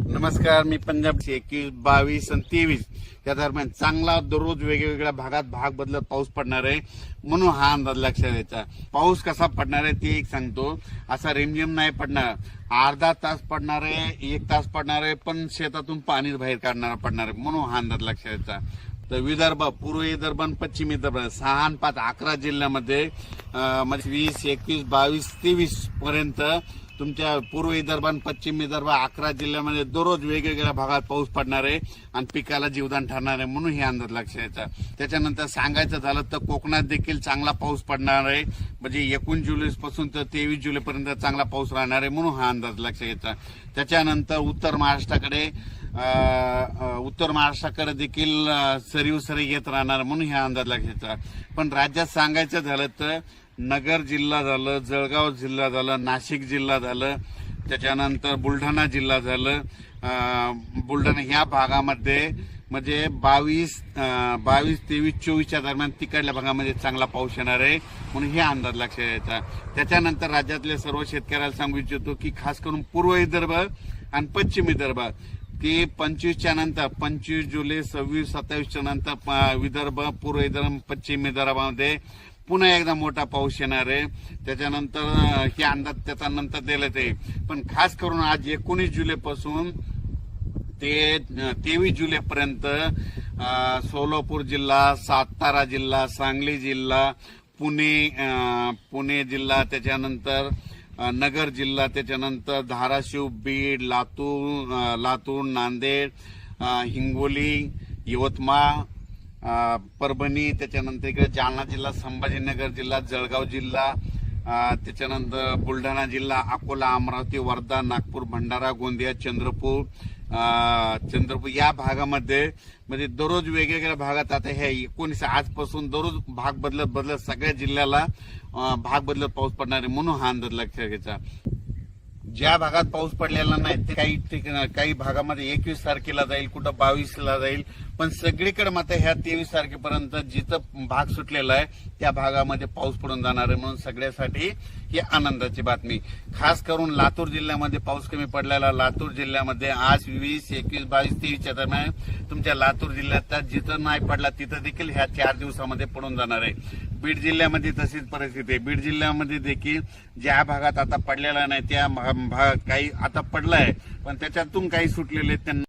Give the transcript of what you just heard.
नमस्कार, मी पंजाब 21, 22 आणि 23 या दरम्यान चांगला दररोज वेगवेगळ्या भागात भाग बदलत पाऊस पडणार आहे, म्हणून हा अंदाज लक्षात घ्यायचा. पाऊस कसा पडणार आहे ते एक सांगतो. असा रिमझिम नाही पडणार, अर्धा तास पडणार आहे, 1 तास पडणार आहे, पण शेतातून पाणी बाहेर काढणार पडणार आहे, म्हणून हा अंदाज लक्षात घ्यायचा. तर विदर्भ, पूर्व विदर्भ आणि पश्चिम विदर्भ 6 आणि 5 11 जिल्ह्यामध्ये 20, 21, 22, 23 पर्यंत तुमच्या पूर्व विदर्भ आणि पश्चिम विदर्भ 11 जिल्ह्यामध्ये दररोज वेगवेगळ्या भागात पाऊस पडणार आहे आणि पिकाला जीवदान ठरणार आहे, म्हणून हे अंदाज लक्षात घ्यायचा. त्याच्यानंतर सांगायचं झालं तर कोकणात देखील चांगला पाऊस पडणार आहे, म्हणजे 19 जुलैपासून तर 23 जुलैपर्यंत चांगला पाऊस राहणार आहे, म्हणून हा अंदाज लक्षात घ्यायचा. त्याच्यानंतर उत्तर महाराष्ट्राकडे देखील सरीव सरी येत राहणार, म्हणून हा अंदाज लक्षात घ्यायचा. पण राज्यात सांगायचं झालं तर नगर जिल्हा झालं, जळगाव जिल्हा झालं, नाशिक जिल्हा झालं, त्याच्यानंतर बुलढाणा जिल्हा झालं, बुलढाणा ह्या भागामध्ये म्हणजे 22, 23, 24च्या दरम्यान तिकडल्या भागामध्ये चांगला पाऊस येणार आहे, म्हणून हे अंदाज लक्षात घ्यायचा. त्याच्यानंतर राज्यातल्या सर्व शेतकऱ्याला सांगू इच्छितो की खास करून पूर्व विदर्भ आणि पश्चिम विदर्भ की 25च्या नंतर 25 जुलै, 26, 27च्या नंतर विदर्भ, पूर्व विदर्भ, पश्चिम विदर्भामध्ये पुन्हा एकदा मोठा पाऊस येणार आहे. त्याच्यानंतर हे अंदाज त्याचा नंतर दिले ते. पण खास करून आज 19 जुलैपासून ते 23 जुलैपर्यंत सोलापूर जिल्हा, सातारा जिल्हा, सांगली जिल्हा, पुणे जिल्हा, त्याच्यानंतर नगर जिल्हा, त्याच्यानंतर धाराशिव, बीड, लातूर, नांदेड, हिंगोली, यवतमाळ, परभणी, त्याच्यानंतर इकडे जालना जिल्हा, संभाजीनगर जिल्हा, जळगाव जिल्हा, त्याच्यानंतर बुलढाणा जिल्हा, अकोला, अमरावती, वर्धा, नागपूर, भंडारा, गोंदिया, चंद्रपूर या भागामध्ये म्हणजे दररोज वेगवेगळ्या भागात आता हे 19 आजपासून दररोज भाग बदलत सगळ्या जिल्ह्याला भाग बदलत पाऊस पडणार आहे, म्हणून हा अंदाज लक्षात घ्यायचा. ज्या भागात पाऊस पडलेला नाही ते काही भागामध्ये 21 तारखेला जाईल, कुठं 22ला जाईल, पण सगळीकडे मात्र ह्या 23 तारखेपर्यंत जिथं भाग सुटलेला आहे त्या भागामध्ये पाऊस पडून जाणार आहे, म्हणून सगळ्यासाठी ही आनंदाची बातमी. खास करून लातूर जिल्ह्यामध्ये पाऊस कमी पडलेला. लातूर जिल्ह्यामध्ये आज 20, 21, 22, 23च्या दरम्यान तुमच्या लातूर जिल्ह्यात जिथं नाही पडला तिथं देखील ह्या 4 दिवसामध्ये पडून जाणार आहे. बीड जिल्ह्यामध्ये तशीच परिस्थिती आहे. बीड जिल्ह्यामध्ये देखील ज्या भागात आता पडलेला नाही त्या भागात काही आता पडलाय, पण त्याच्यातून काही सुटलेले त्यांना